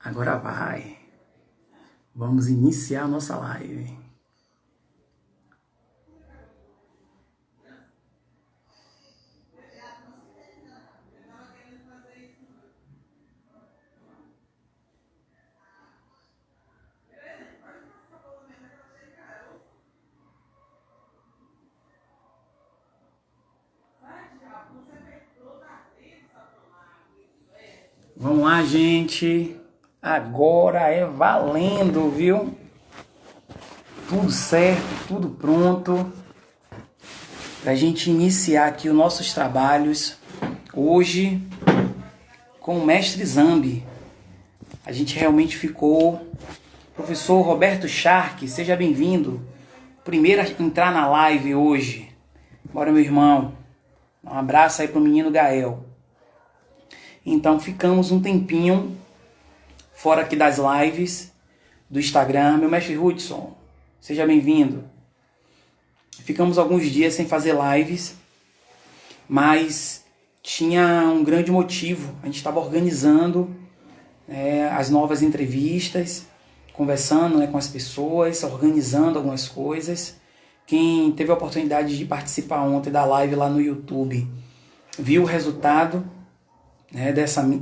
Agora vai. Vamos iniciar a nossa live. Vamos lá, gente. Agora é valendo, viu? Tudo certo, tudo pronto para a gente iniciar aqui os nossos trabalhos hoje com o mestre Zambi. A gente realmente ficou. Professor Roberto Shark, seja bem-vindo. Primeiro a entrar na live hoje. Bora, meu irmão. Um abraço aí pro menino Gael. Então ficamos um tempinho fora aqui das lives do Instagram. Meu mestre Hudson, seja bem-vindo. Ficamos alguns dias sem fazer lives, mas tinha um grande motivo. A gente estava organizando as novas entrevistas, conversando com as pessoas, organizando algumas coisas. Quem teve a oportunidade de participar ontem da live lá no YouTube, viu o resultado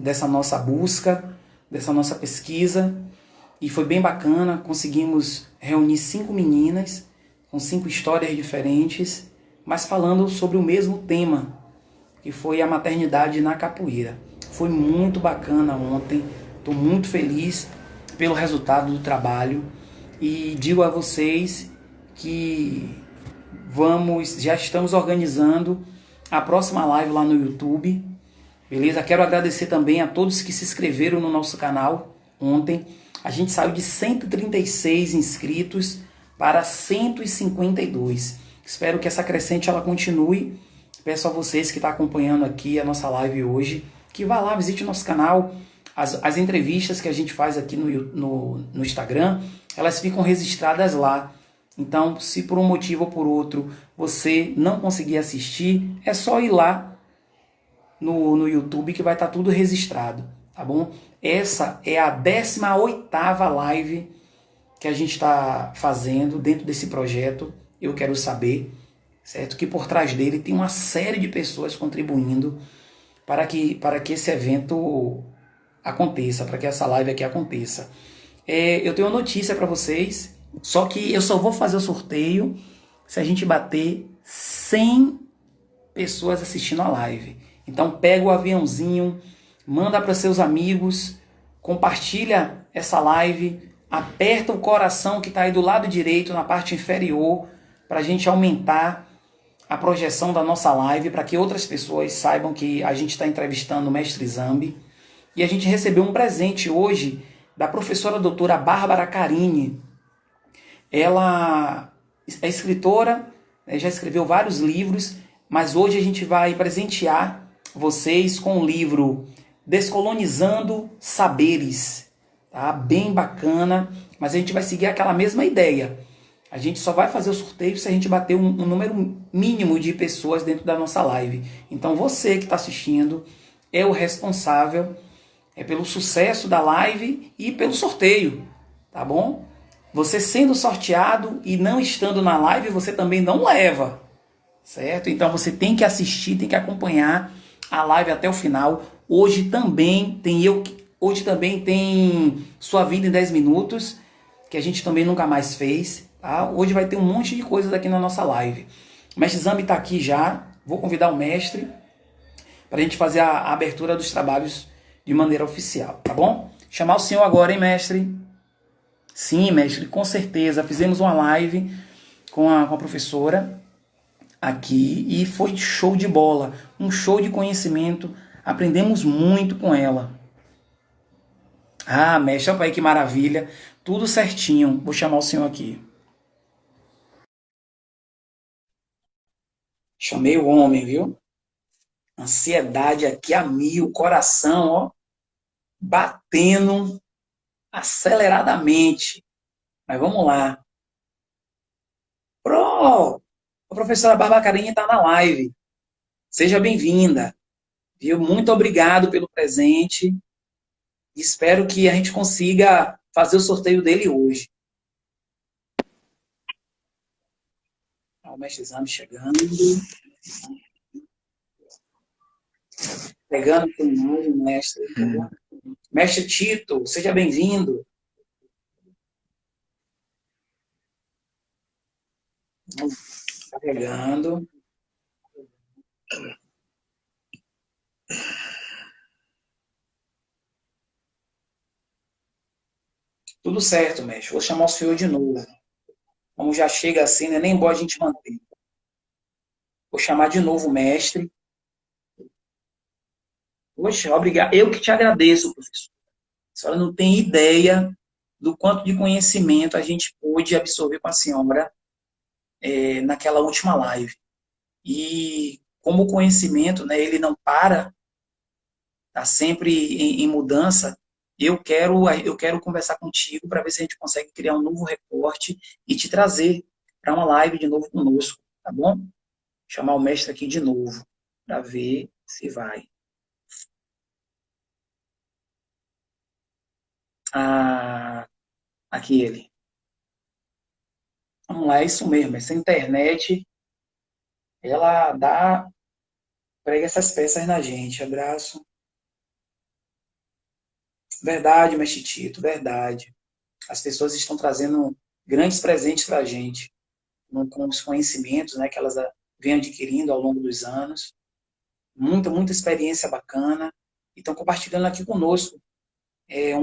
dessa nossa busca, dessa nossa pesquisa, e foi bem bacana. Conseguimos reunir 5 meninas com 5 histórias diferentes, mas falando sobre o mesmo tema, que foi a maternidade na capoeira. Foi muito bacana ontem, estou muito feliz pelo resultado do trabalho e digo a vocês que já estamos organizando a próxima live lá no YouTube, beleza? Quero agradecer também a todos que se inscreveram no nosso canal ontem. A gente saiu de 136 inscritos para 152. Espero que essa crescente ela continue. Peço a vocês que estão acompanhando aqui a nossa live hoje, que vá lá, visite o nosso canal. As entrevistas que a gente faz aqui no Instagram, elas ficam registradas lá. Então, se por um motivo ou por outro você não conseguir assistir, é só ir lá no YouTube que vai estar tudo registrado, tá bom? Essa é a 18ª live que a gente está fazendo dentro desse projeto. Eu quero saber, certo? Que por trás dele tem uma série de pessoas contribuindo para que esse evento aconteça, para que essa live aqui aconteça. Eu tenho uma notícia para vocês, só que eu só vou fazer o sorteio se a gente bater 100 pessoas assistindo a live. Então pega o aviãozinho, manda para seus amigos, compartilha essa live, aperta o coração que está aí do lado direito, na parte inferior, para a gente aumentar a projeção da nossa live, para que outras pessoas saibam que a gente está entrevistando o mestre Zambi. E a gente recebeu um presente hoje da professora doutora Bárbara Carini. Ela é escritora, já escreveu vários livros, mas hoje a gente vai presentear vocês com o livro Descolonizando Saberes. Tá? Bem bacana, mas a gente vai seguir aquela mesma ideia. A gente só vai fazer o sorteio se a gente bater um número mínimo de pessoas dentro da nossa live. Então você que está assistindo é o responsável pelo sucesso da live e pelo sorteio, tá bom? Você sendo sorteado e não estando na live, você também não leva, certo? Então você tem que assistir, tem que acompanhar a live até o final. Hoje também tem Sua Vida em 10 Minutos, que a gente também nunca mais fez, tá? Hoje vai ter um monte de coisas aqui na nossa live. O mestre Zambi está aqui já, vou convidar o mestre para a gente fazer a abertura dos trabalhos de maneira oficial, tá bom? Chamar o senhor agora, hein, mestre? Sim, mestre, com certeza. Fizemos uma live com a professora aqui e foi show de bola, um show de conhecimento. Aprendemos muito com ela. Ah, mestre, olha aí que maravilha. Tudo certinho. Vou chamar o senhor aqui. Chamei o homem, viu? Ansiedade aqui a mil, coração, ó, batendo aceleradamente. Mas vamos lá. A professora Bárbara Carinha está na live. Seja bem-vinda. Viu? Muito obrigado pelo presente. Espero que a gente consiga fazer o sorteio dele hoje. O mestre Zambi chegando. Pegando com imagem, mestre. Mestre Tito, seja bem-vindo. Carregando. Tudo certo, mestre. Vou chamar o senhor de novo. Como já chega assim, né? Nem bom a gente manter. Vou chamar de novo o mestre. Poxa, obrigado. Eu que te agradeço, professor. A senhora não tem ideia do quanto de conhecimento a gente pôde absorver com a senhora naquela última live. E como o conhecimento, né, ele não para, está sempre em mudança, eu quero conversar contigo para ver se a gente consegue criar um novo recorte e te trazer para uma live de novo conosco, tá bom? Chamar o mestre aqui de novo, para ver se vai. Ah, aqui ele. Vamos lá, é isso mesmo. Essa internet, ela prega essas peças na gente. Abraço. Verdade, mestre Tito, verdade. As pessoas estão trazendo grandes presentes para a gente, com os conhecimentos, né, que elas vêm adquirindo ao longo dos anos. Muita experiência bacana. E estão compartilhando aqui conosco.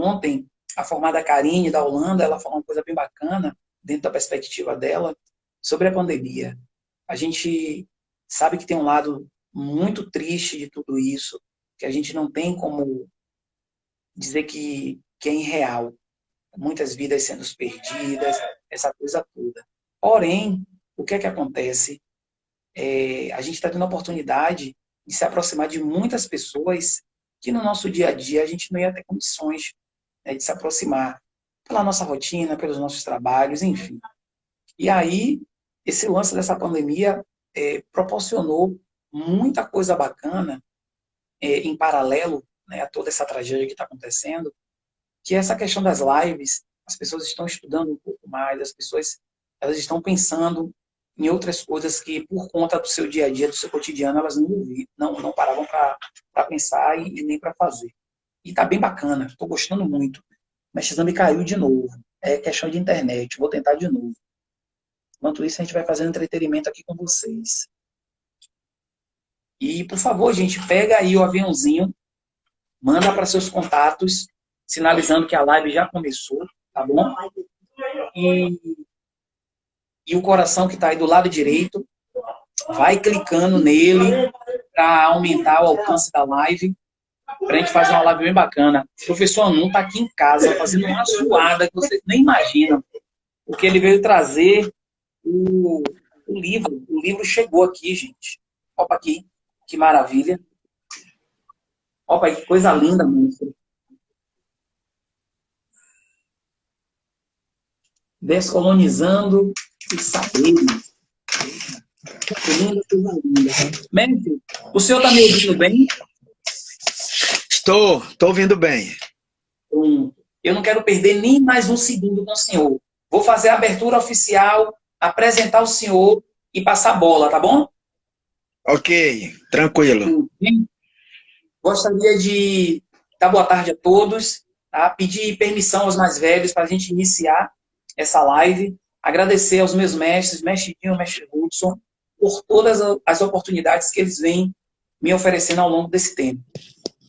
Ontem, a formada Karine, da Holanda, ela falou uma coisa bem bacana, dentro da perspectiva dela, sobre a pandemia. A gente sabe que tem um lado muito triste de tudo isso, que a gente não tem como dizer que é irreal. Muitas vidas sendo perdidas, essa coisa toda. Porém, o que é que acontece? A gente está tendo a oportunidade de se aproximar de muitas pessoas que no nosso dia a dia a gente não ia ter condições, né, de se aproximar pela nossa rotina, pelos nossos trabalhos, enfim. E aí, esse lance dessa pandemia proporcionou muita coisa bacana em paralelo, né, a toda essa tragédia que está acontecendo, que é essa questão das lives. As pessoas estão estudando um pouco mais, as pessoas elas estão pensando em outras coisas que, por conta do seu dia a dia, do seu cotidiano, elas não paravam para pensar e nem para fazer. E está bem bacana, estou gostando muito. Mas X me caiu de novo. É questão de internet, vou tentar de novo. Enquanto isso, a gente vai fazendo entretenimento aqui com vocês. E, por favor, gente, pega aí o aviãozinho, manda para seus contatos, sinalizando que a live já começou, tá bom? E o coração que está aí do lado direito, vai clicando nele para aumentar o alcance da live, para a gente fazer uma live bem bacana. O professor Anu está aqui em casa fazendo uma suada que vocês nem imaginam, porque ele veio trazer o livro. O livro chegou aqui, gente. Opa aqui, que maravilha. Opa, que coisa linda, monstro. Descolonizando os saberes. Que linda, coisa linda. Mestre, o senhor está me ouvindo bem? Estou ouvindo bem. Eu não quero perder nem mais um segundo com o senhor. Vou fazer a abertura oficial, apresentar o senhor e passar a bola, tá bom? Ok, tranquilo. Gostaria de dar boa tarde a todos, tá? Pedir permissão aos mais velhos para a gente iniciar essa live. Agradecer aos meus mestres, mestre Dinho, mestre Hudson, por todas as oportunidades que eles vêm me oferecendo ao longo desse tempo.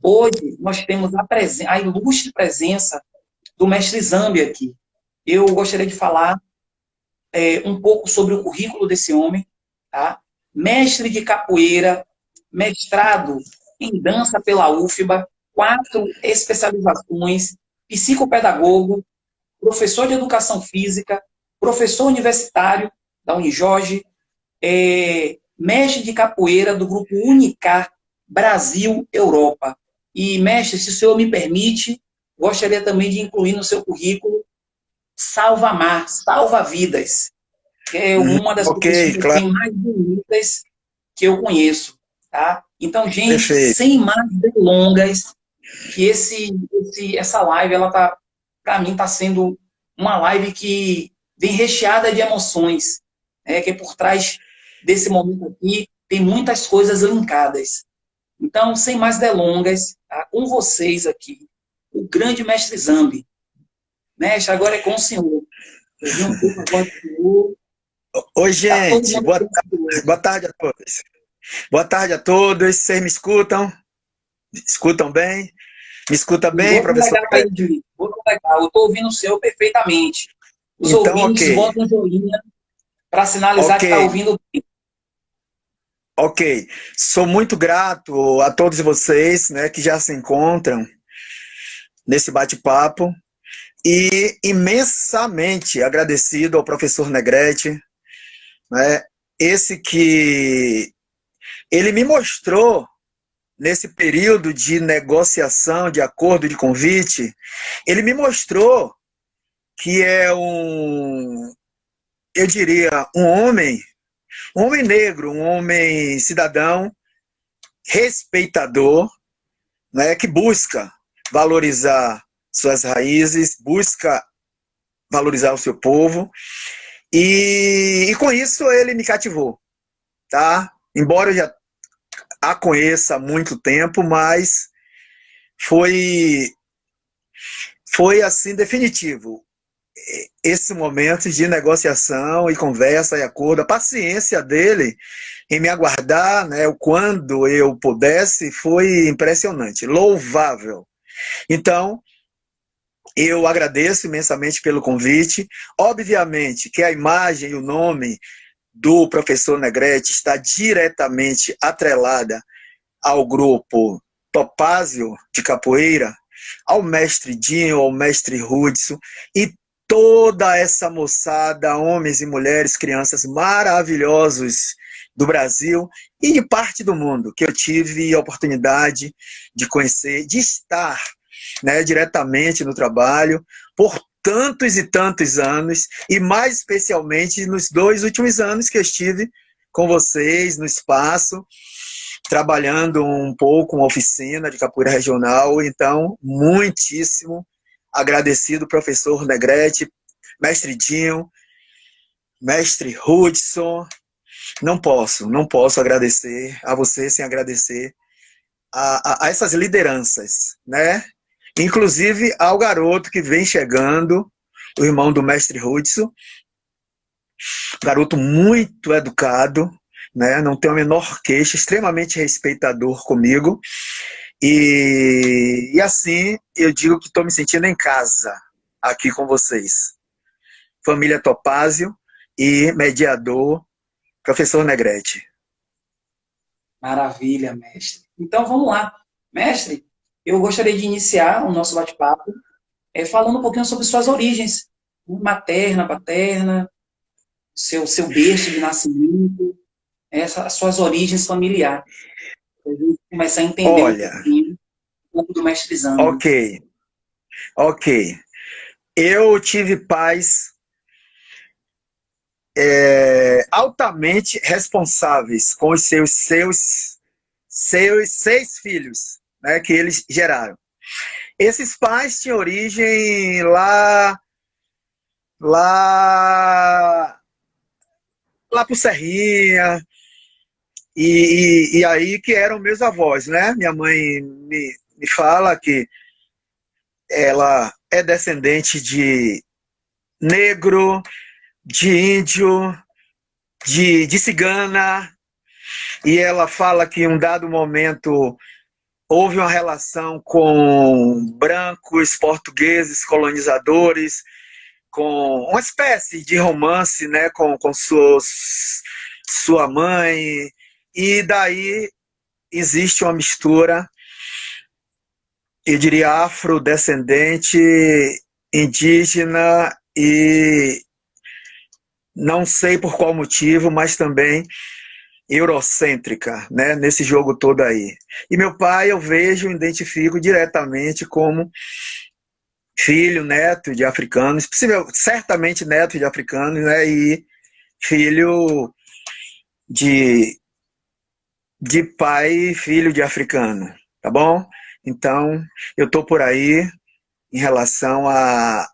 Hoje, nós temos a ilustre presença do mestre Zambi aqui. Eu gostaria de falar um pouco sobre o currículo desse homem, tá? Mestre de capoeira, mestrado em dança pela UFBA, 4 especializações, psicopedagogo, professor de educação física, professor universitário da Unijorge, mestre de capoeira do grupo Unicar Brasil-Europa. E, mestre, se o senhor me permite, gostaria também de incluir no seu currículo Salva-Mar, Salva-Vidas, que é uma das profissões claro. mais bonitas que eu conheço. Tá? Então, gente, Perfeito. sem mais delongas, que essa live, ela tá, para mim, tá sendo uma live que vem recheada de emoções, né? Que por trás desse momento aqui tem muitas coisas linkadas. Então, sem mais delongas, tá? Com vocês aqui, o grande mestre Zambi. Mestre, agora é com o senhor. Ouvi um pouco a voz do senhor. Oi, Tá todo gente, mundo aqui. boa tarde a todos. Boa tarde a todos. Vocês me escutam? Me escutam bem? Me escuta bem, Bota professor? legal aí, Júlio. Bota legal. Eu estou ouvindo o seu perfeitamente. Os Então, ouvintes ok. botam um joinha para sinalizar Ok, que está ouvindo bem. ok. Sou muito grato a todos vocês, né, que já se encontram nesse bate-papo e imensamente agradecido ao professor Negrete, né, esse que ele me mostrou nesse período de negociação, de acordo de convite, ele me mostrou que é eu diria, um homem negro, um homem cidadão, respeitador, né, que busca valorizar suas raízes, busca valorizar o seu povo, e com isso ele me cativou, tá? Embora eu já a conheça há muito tempo, mas foi, foi assim definitivo. Esse momento de negociação e conversa e acordo, a paciência dele em me aguardar, né, quando eu pudesse, foi impressionante, louvável. Então, eu agradeço imensamente pelo convite. Obviamente que a imagem e o nome do professor Negrete está diretamente atrelada ao grupo Topázio de Capoeira, ao mestre Dinho, ao mestre Hudson e toda essa moçada, homens e mulheres, crianças maravilhosos do Brasil e de parte do mundo, que eu tive a oportunidade de conhecer, de estar, né, diretamente no trabalho por tantos e tantos anos, e mais especialmente nos 2 últimos anos que eu estive com vocês no espaço, trabalhando um pouco uma oficina de capoeira regional. Então, muitíssimo agradecido, professor Negrete, mestre Dinho, mestre Hudson. Não posso agradecer a você sem agradecer a essas lideranças, né? Inclusive ao garoto que vem chegando, o irmão do mestre Hudson, garoto muito educado, né? Não tem a menor queixa, extremamente respeitador comigo. E assim eu digo que estou me sentindo em casa aqui com vocês. Família Topázio e mediador, professor Negrete. Maravilha, mestre. Então, vamos lá. Mestre, eu gostaria de iniciar o nosso bate-papo falando um pouquinho sobre suas origens, materna, paterna, seu berço de nascimento, as suas origens familiares. Para a gente começar a entender Olha, um pouco do mestre Zambi. ok, ok. Eu tive pais altamente responsáveis com os seus 6 filhos, né, que eles geraram. Esses pais tinham origem lá, lá pro Serrinha, e aí que eram meus avós, né? Minha mãe me fala que ela é descendente de negro, de índio, de cigana, e ela fala que em um dado momento houve uma relação com brancos, portugueses, colonizadores, com uma espécie de romance, né, com sua mãe, e daí existe uma mistura, eu diria, afrodescendente, indígena e não sei por qual motivo, mas também eurocêntrica, né, nesse jogo todo aí. E meu pai eu vejo, identifico diretamente como filho, neto de africanos, certamente neto de africanos, né, e filho de pai e filho de africano, tá bom? Então, eu estou por aí em relação à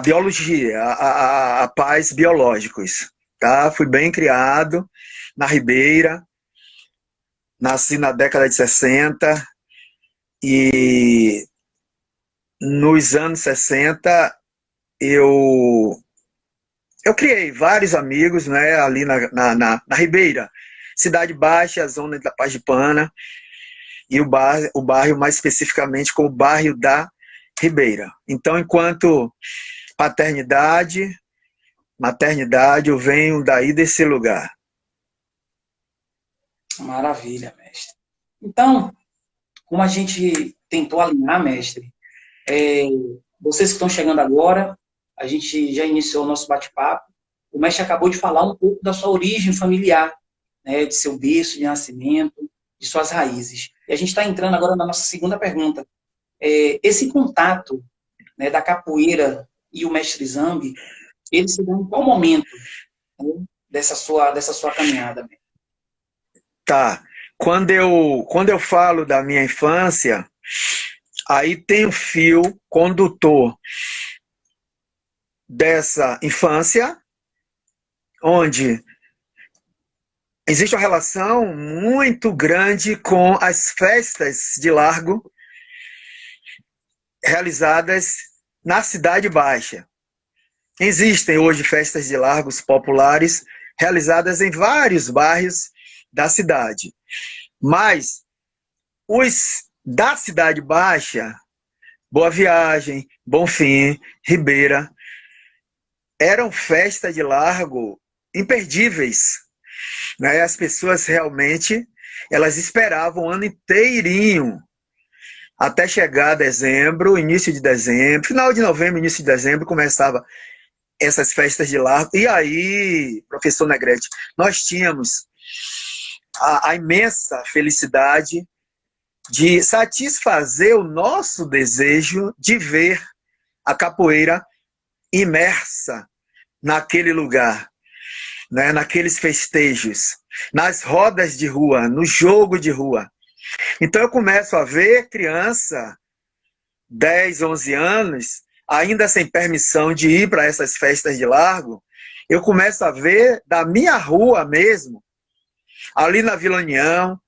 biologia, a pais biológicos. Tá? Fui bem criado na Ribeira, nasci na década de 60 e nos anos 60 eu criei vários amigos, né, ali na Ribeira, Cidade Baixa, zona da Paz-de-Pana, e o bairro mais especificamente como o bairro da Ribeira. Então, enquanto paternidade, maternidade, eu venho daí desse lugar. Maravilha, mestre. Então, como a gente tentou alinhar, mestre, vocês que estão chegando agora, a gente já iniciou o nosso bate-papo. O mestre acabou de falar um pouco da sua origem familiar, né, de seu berço de nascimento, de suas raízes. E a gente está entrando agora na nossa segunda pergunta. Esse contato, né, da capoeira e o mestre Zambi, ele se dá em qual momento, né, dessa sua caminhada? Tá. Quando eu falo da minha infância, aí tem um fio condutor dessa infância, onde existe uma relação muito grande com as festas de largo realizadas na Cidade Baixa. Existem hoje festas de largos populares realizadas em vários bairros da cidade. Mas os da Cidade Baixa, Boa Viagem, Bonfim, Ribeira, eram festas de largo imperdíveis. Né? As pessoas realmente elas esperavam o ano inteirinho até chegar dezembro, início de dezembro, final de novembro, início de dezembro, começava essas festas de largo. E aí, professor Negrete, nós tínhamos a imensa felicidade de satisfazer o nosso desejo de ver a capoeira imersa naquele lugar, né, naqueles festejos, nas rodas de rua, no jogo de rua. Então eu começo a ver criança, 10, 11 anos, ainda sem permissão de ir para essas festas de largo, eu começo a ver da minha rua mesmo, ali na Vila União,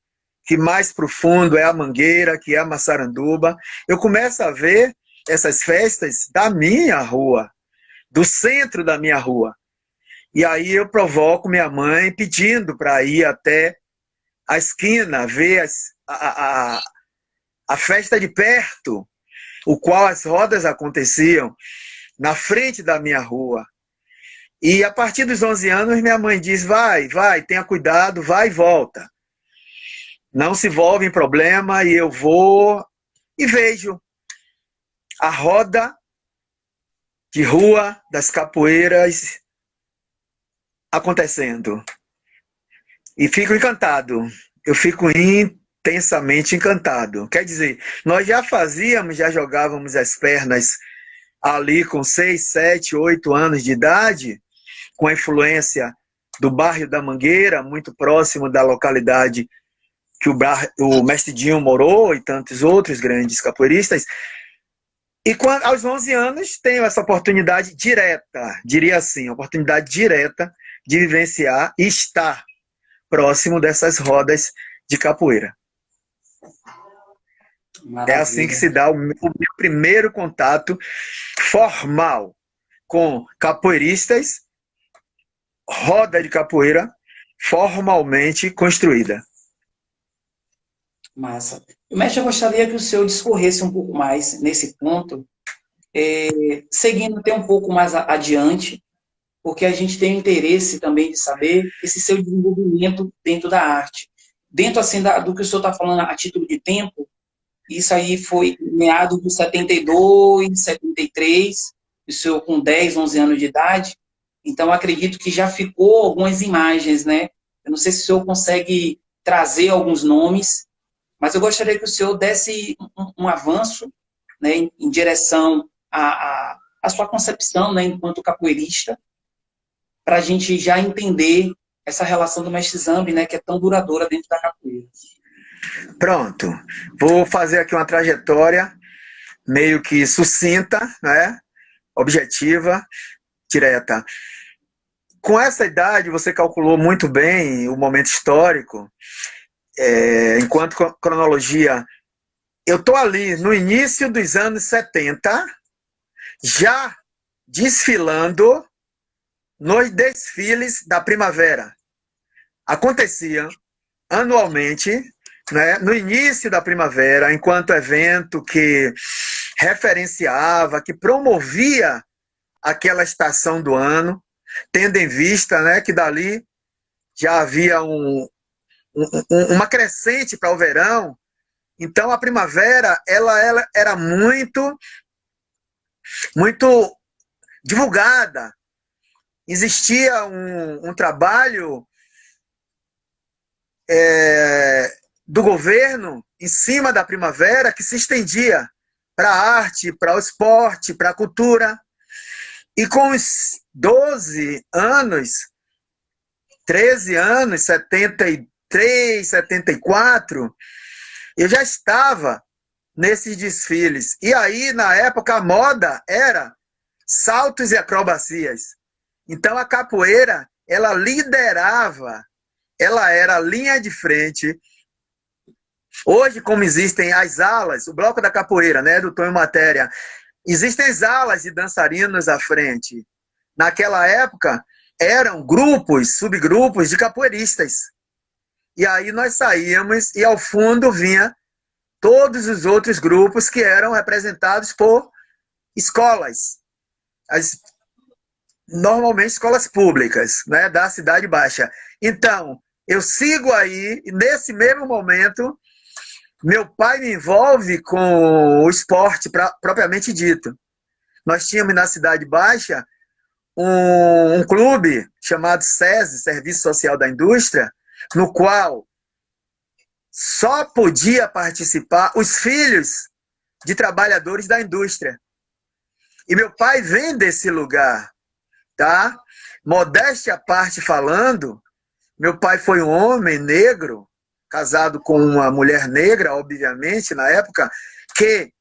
que mais profundo é a Mangueira, que é a Massaranduba, eu começo a ver essas festas da minha rua, do centro da minha rua. E aí eu provoco minha mãe pedindo para ir até a esquina, ver a festa de perto, o qual as rodas aconteciam na frente da minha rua. E a partir dos 11 anos, minha mãe diz, vai, tenha cuidado, vai e volta. Não se envolve em problema, e eu vou e vejo a roda de rua das capoeiras acontecendo. E fico encantado. Eu fico intensamente encantado. Quer dizer, nós já jogávamos as pernas ali com 6, 7, 8 anos de idade, com a influência do bairro da Mangueira, muito próximo da localidade que o mestre Dinho morou e tantos outros grandes capoeiristas. E aos 11 anos tenho essa oportunidade direta, diria assim, oportunidade direta de vivenciar e estar próximo dessas rodas de capoeira. Maravilha. É assim que se dá o meu primeiro contato formal com capoeiristas, roda de capoeira formalmente construída. Massa. Mestre, eu gostaria que o senhor discorresse um pouco mais nesse ponto, seguindo até um pouco mais adiante, porque a gente tem interesse também de saber esse seu desenvolvimento dentro da arte. Dentro, assim, do que o senhor está falando a título de tempo, isso aí foi meados de 72, 73, o senhor com 10, 11 anos de idade, então acredito que já ficou algumas imagens, né? Eu não sei se o senhor consegue trazer alguns nomes, mas eu gostaria que o senhor desse um avanço, né, em direção à sua concepção, né, enquanto capoeirista, para a gente já entender essa relação do mestre Zambi, né, que é tão duradoura dentro da capoeira. Pronto. Vou fazer aqui uma trajetória meio que sucinta, né? Objetiva, direta. Com essa idade, você calculou muito bem o momento histórico. Enquanto cronologia, eu estou ali no início dos anos 70, já desfilando nos desfiles da primavera. Acontecia anualmente, né, no início da primavera, enquanto evento que referenciava, que promovia aquela estação do ano, tendo em vista, né, que dali já havia uma crescente para o verão. Então a primavera ela era muito divulgada. Existia um trabalho do governo em cima da primavera que se estendia para a arte, para o esporte, para a cultura. E com os 12 anos, 13 anos, 73, 74, eu já estava nesses desfiles. E aí, na época, a moda era saltos e acrobacias. Então, a capoeira, ela liderava, ela era a linha de frente. Hoje, como existem as alas, o bloco da capoeira, né, do Tom e Matéria, existem as alas de dançarinos à frente. Naquela época, eram grupos, subgrupos de capoeiristas. E aí nós saíamos e ao fundo vinha todos os outros grupos que eram representados por escolas. Normalmente escolas públicas, né, da Cidade Baixa. Então, eu sigo aí, e nesse mesmo momento, meu pai me envolve com o esporte propriamente dito. Nós tínhamos na Cidade Baixa um clube chamado SESI, Serviço Social da Indústria, no qual só podia participar os filhos de trabalhadores da indústria. E meu pai vem desse lugar, tá? Modéstia à parte falando, meu pai foi um homem negro, casado com uma mulher negra, obviamente, na época, que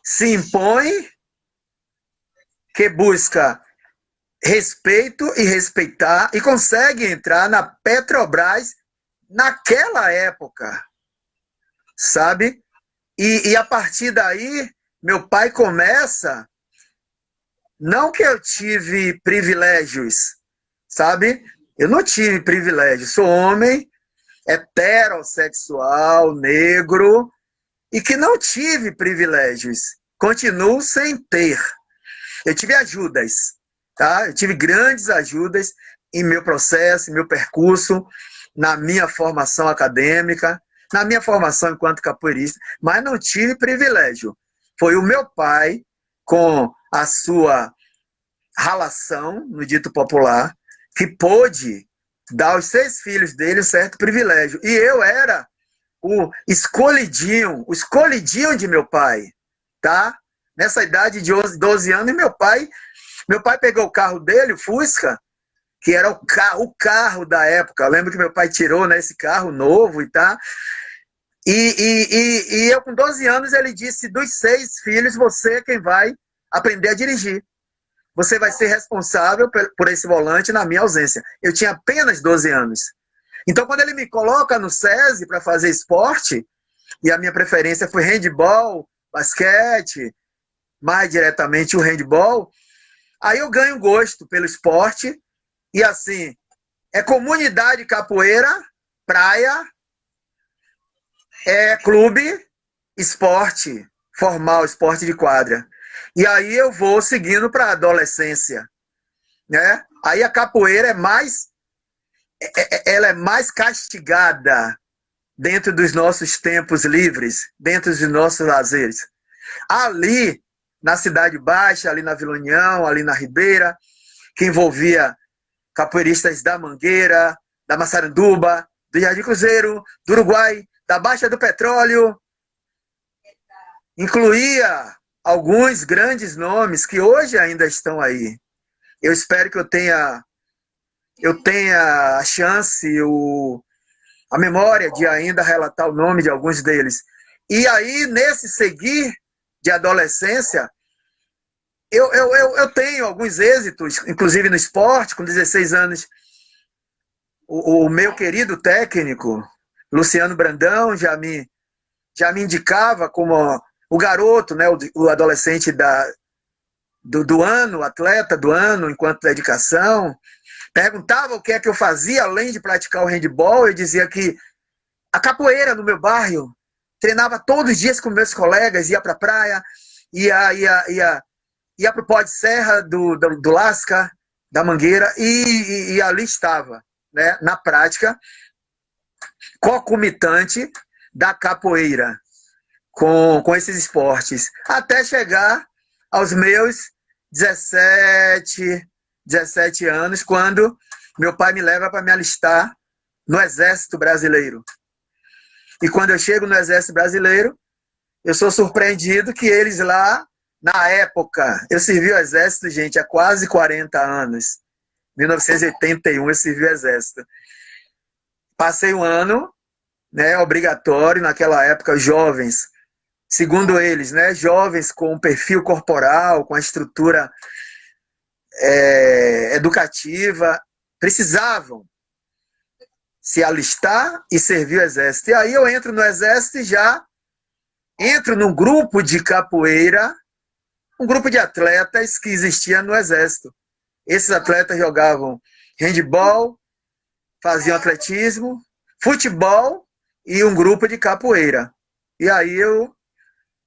se impõe, que busca respeito e respeitar, e consegue entrar na Petrobras naquela época, sabe? E a partir daí, meu pai começa, não que eu tive privilégios, sabe? Eu não tive privilégios, sou homem, heterossexual, negro, e que não tive privilégios, continuo sem ter. Eu tive ajudas, tá? Eu tive grandes ajudas em meu processo, em meu percurso, na minha formação acadêmica, na minha formação enquanto capoeirista, mas não tive privilégio. Foi o meu pai, com a sua ralação, no dito popular, que pôde dar aos 6 filhos dele um certo privilégio. E eu era o escolhidinho de meu pai, tá? Nessa idade de 12 anos, meu pai pegou o carro dele, o Fusca, que era o carro da época. Eu lembro que meu pai tirou, né, esse carro novo e tá. E eu, com 12 anos, ele disse: dos 6 filhos, você é quem vai aprender a dirigir. Você vai ser responsável por esse volante na minha ausência. Eu tinha apenas 12 anos. Então, quando ele me coloca no SESI para fazer esporte, e a minha preferência foi handball, basquete, mais diretamente o handball, aí eu ganho gosto pelo esporte. E assim, é comunidade capoeira, praia, é clube, esporte formal, esporte de quadra. E aí eu vou seguindo para a adolescência, né? Aí a capoeira ela é mais castigada dentro dos nossos tempos livres, dentro dos nossos lazeres. Ali, na Cidade Baixa, ali na Vila União, ali na Ribeira, que envolvia capoeiristas da Mangueira, da Massaranduba, do Jardim Cruzeiro, do Uruguai, da Baixa do Petróleo. Incluía alguns grandes nomes que hoje ainda estão aí. Eu espero que eu tenha a chance, a memória de ainda relatar o nome de alguns deles. E aí, nesse seguir de adolescência, eu tenho alguns êxitos, inclusive no esporte. Com 16 anos, o meu querido técnico, Luciano Brandão, já me indicava como o garoto, né, o adolescente do ano, o atleta do ano, enquanto dedicação. Perguntava o que é que eu fazia, além de praticar o handball. Eu dizia que a capoeira no meu bairro, treinava todos os dias com meus colegas, ia para a praia, ia para o pó de serra do Lasca, da Mangueira, e ali estava, né, na prática, concomitante da capoeira com esses esportes, até chegar aos meus 17 anos, quando meu pai me leva para me alistar no Exército Brasileiro. E quando eu chego no Exército Brasileiro, eu sou surpreendido que eles lá, na época, eu servi o Exército, gente, há quase 40 anos. 1981 eu servi o Exército. Passei um ano, né, obrigatório, naquela época, jovens, segundo eles, né, jovens com perfil corporal, com a estrutura educativa, precisavam se alistar e servir o Exército. E aí eu entro no Exército e já entro num grupo de capoeira, um grupo de atletas que existia no Exército. Esses atletas jogavam handball, faziam atletismo, futebol e um grupo de capoeira. E aí eu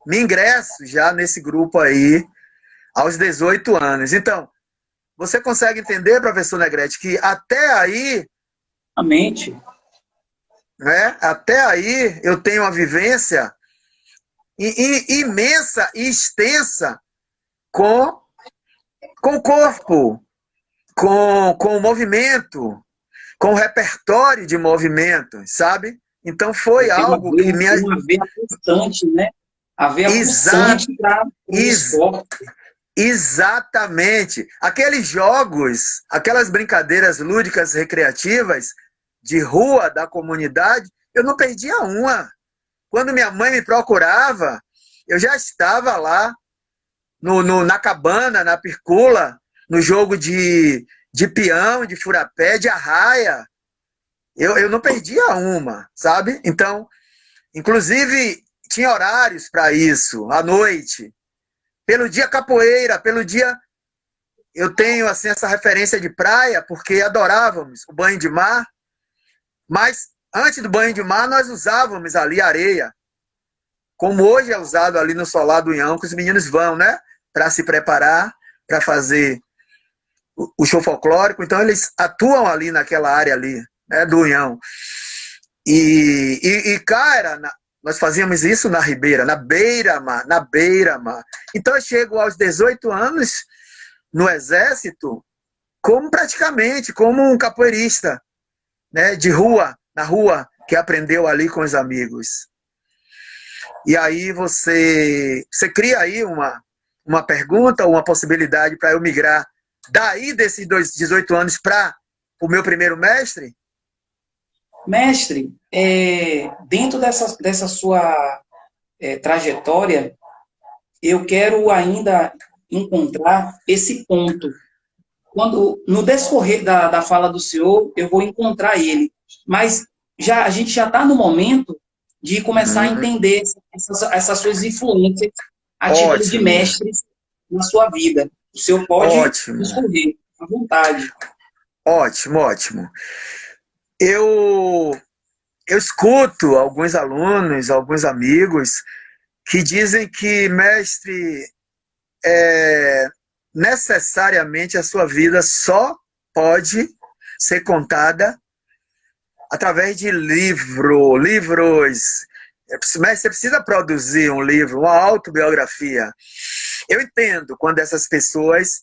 me ingresso já nesse grupo aí aos 18 anos. Então, você consegue entender, professor Negrete, que até aí, A mente. né, até aí eu tenho uma vivência imensa e extensa com o corpo, com o movimento, com o repertório de movimentos, sabe? Então foi Tem algo que me... uma veia pulsante, né? A veia pulsante para o esporte. Exatamente. Aqueles jogos, aquelas brincadeiras lúdicas recreativas de rua da comunidade, eu não perdia uma. Quando minha mãe me procurava, eu já estava lá na cabana, na pircula, no jogo de peão, de furapé, de arraia. Eu não perdia uma, sabe? Então, inclusive, tinha horários para isso, à noite. Pelo dia capoeira, pelo dia... Eu tenho assim essa referência de praia, porque adorávamos o banho de mar, mas antes do banho de mar nós usávamos ali areia, como hoje é usado ali no solar do Inhão, que os meninos vão, né, para se preparar, para fazer o show folclórico. Então eles atuam ali naquela área ali, né, do Inhão. E cara, nós fazíamos isso na ribeira, na beira-mar. Então eu chego aos 18 anos no Exército praticamente como um capoeirista, né, de rua, na rua, que aprendeu ali com os amigos. E aí você cria aí uma pergunta, uma possibilidade para eu migrar daí desses 18 anos para o meu primeiro mestre? Mestre, dentro dessa sua trajetória, eu quero ainda encontrar esse ponto. Quando no decorrer da fala do senhor, eu vou encontrar ele. Mas a gente já está no momento de começar a entender essas suas influências a título de mestres na sua vida. O senhor pode escolher, à vontade. Ótimo. Eu escuto alguns alunos, alguns amigos, que dizem que mestre necessariamente a sua vida só pode ser contada através de livros. Você precisa produzir um livro, uma autobiografia. Eu entendo quando essas pessoas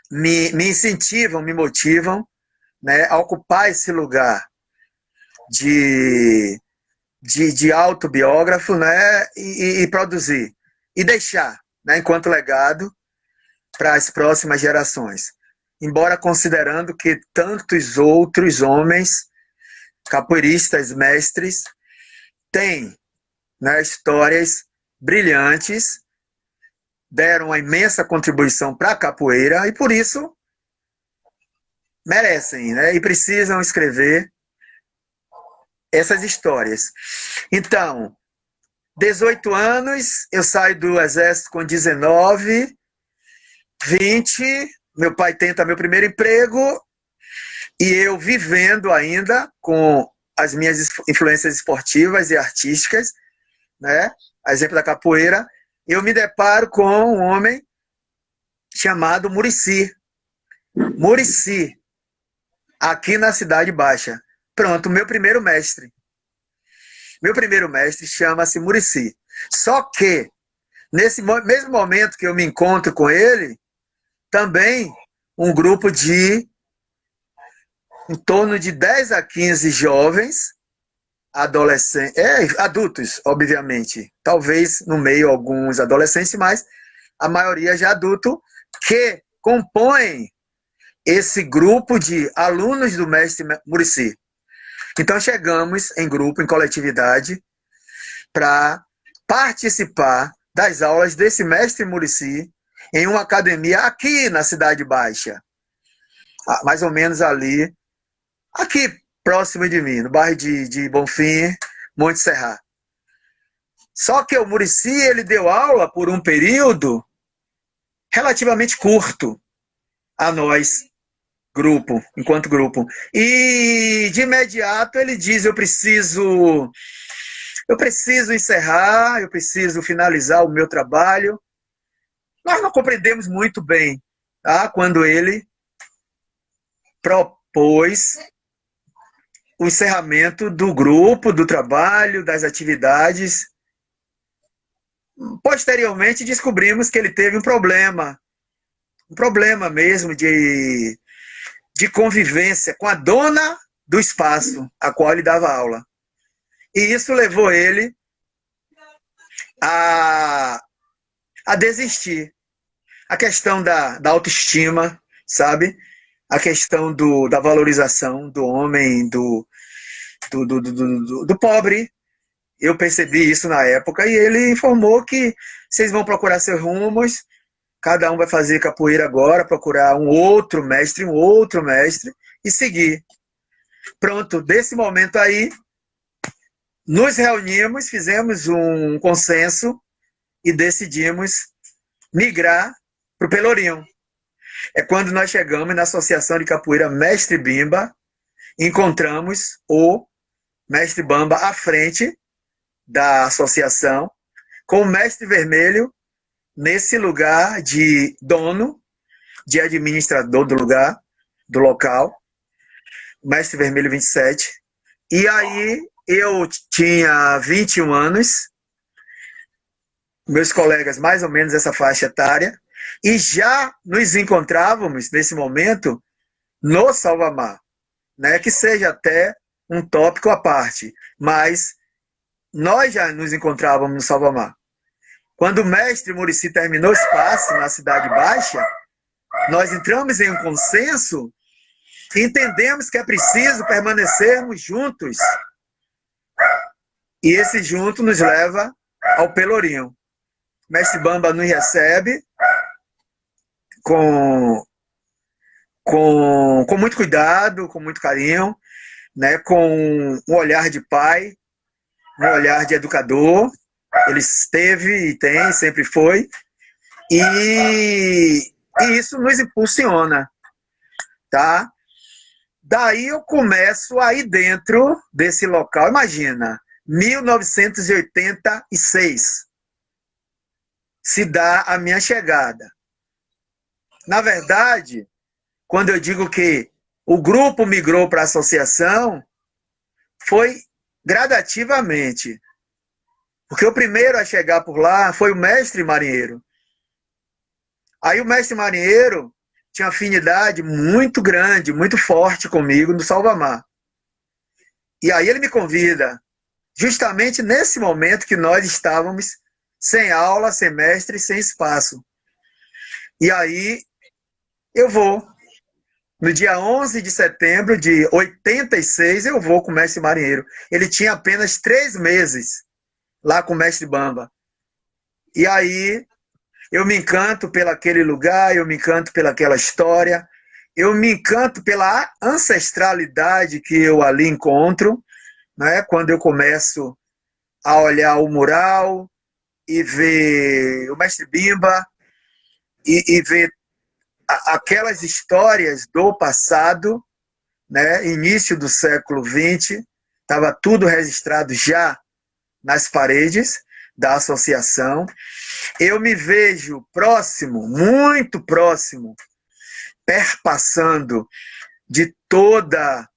me incentivam, me motivam, né, a ocupar esse lugar de autobiógrafo, né, e produzir. E deixar, né, enquanto legado para as próximas gerações. Embora considerando que tantos outros homens capoeiristas, mestres, têm, né, histórias brilhantes, deram uma imensa contribuição para a capoeira e por isso merecem, né, e precisam escrever essas histórias. Então, 18 anos, eu saio do exército com 19, 20, meu pai tenta meu primeiro emprego e eu vivendo ainda com as minhas influências esportivas e artísticas, né? A exemplo da capoeira, eu me deparo com um homem chamado Muricy. Muricy, aqui na Cidade Baixa. Pronto, meu primeiro mestre. Meu primeiro mestre chama-se Muricy. Só que, nesse mesmo momento que eu me encontro com ele, também um grupo de em torno de 10 a 15 jovens, adolescentes, adultos, obviamente. Talvez no meio alguns adolescentes, mas a maioria já adulto, que compõem esse grupo de alunos do mestre Muricy. Então chegamos em grupo, em coletividade, para participar das aulas desse mestre Muricy em uma academia aqui na Cidade Baixa, mais ou menos ali, aqui próximo de mim, no bairro de Bonfim, Monte Serra. Só que o Muricy, ele deu aula por um período relativamente curto a nós, grupo, enquanto grupo. E de imediato ele diz, eu preciso encerrar, eu preciso finalizar o meu trabalho. Nós não compreendemos muito bem, tá? Quando ele propôs o encerramento do grupo, do trabalho, das atividades. Posteriormente descobrimos que ele teve um problema mesmo de convivência com a dona do espaço a qual ele dava aula. E isso levou ele a desistir. A questão da autoestima, sabe? A questão da valorização do homem, do pobre. Eu percebi isso na época e ele informou que vocês vão procurar seus rumos, cada um vai fazer capoeira agora, procurar um outro mestre e seguir. Pronto, desse momento aí, nos reunimos, fizemos um consenso e decidimos migrar para o Pelourinho. É quando nós chegamos na Associação de Capoeira Mestre Bimba, encontramos o Mestre Bamba à frente da associação, com o Mestre Vermelho nesse lugar de dono, de administrador do lugar, do local, Mestre Vermelho 27. E aí eu tinha 21 anos, meus colegas mais ou menos essa faixa etária, e já nos encontrávamos nesse momento no Salvamar, né? Que seja até um tópico à parte, mas nós já nos encontrávamos no Salvamar. Quando o mestre Muricy terminou o espaço na Cidade Baixa, nós entramos em um consenso e entendemos que é preciso permanecermos juntos. E esse junto nos leva ao Pelourinho. O mestre Bamba nos recebe com muito cuidado, com muito carinho, né, com um olhar de pai, um olhar de educador. Ele esteve e tem, sempre foi. E isso nos impulsiona, tá? Daí eu começo aí dentro desse local, imagina, 1986, se dá a minha chegada. Na verdade, quando eu digo que o grupo migrou para a associação, foi gradativamente. Porque o primeiro a chegar por lá foi o mestre marinheiro. Aí o mestre marinheiro tinha afinidade muito grande, muito forte comigo no Salvamar. E aí ele me convida, justamente nesse momento que nós estávamos sem aula, sem mestre, sem espaço. E aí eu vou. No dia 11 de setembro de 86, eu vou com o mestre marinheiro. Ele tinha apenas 3 meses lá com o mestre Bamba. E aí eu me encanto pelaquele lugar, eu me encanto pelaquela história, eu me encanto pela ancestralidade que eu ali encontro, né? Quando eu começo a olhar o mural e ver o mestre Bimba e ver aquelas histórias do passado, né? Início do século XX, estava tudo registrado já nas paredes da associação. Eu me vejo próximo, muito próximo, perpassando de todos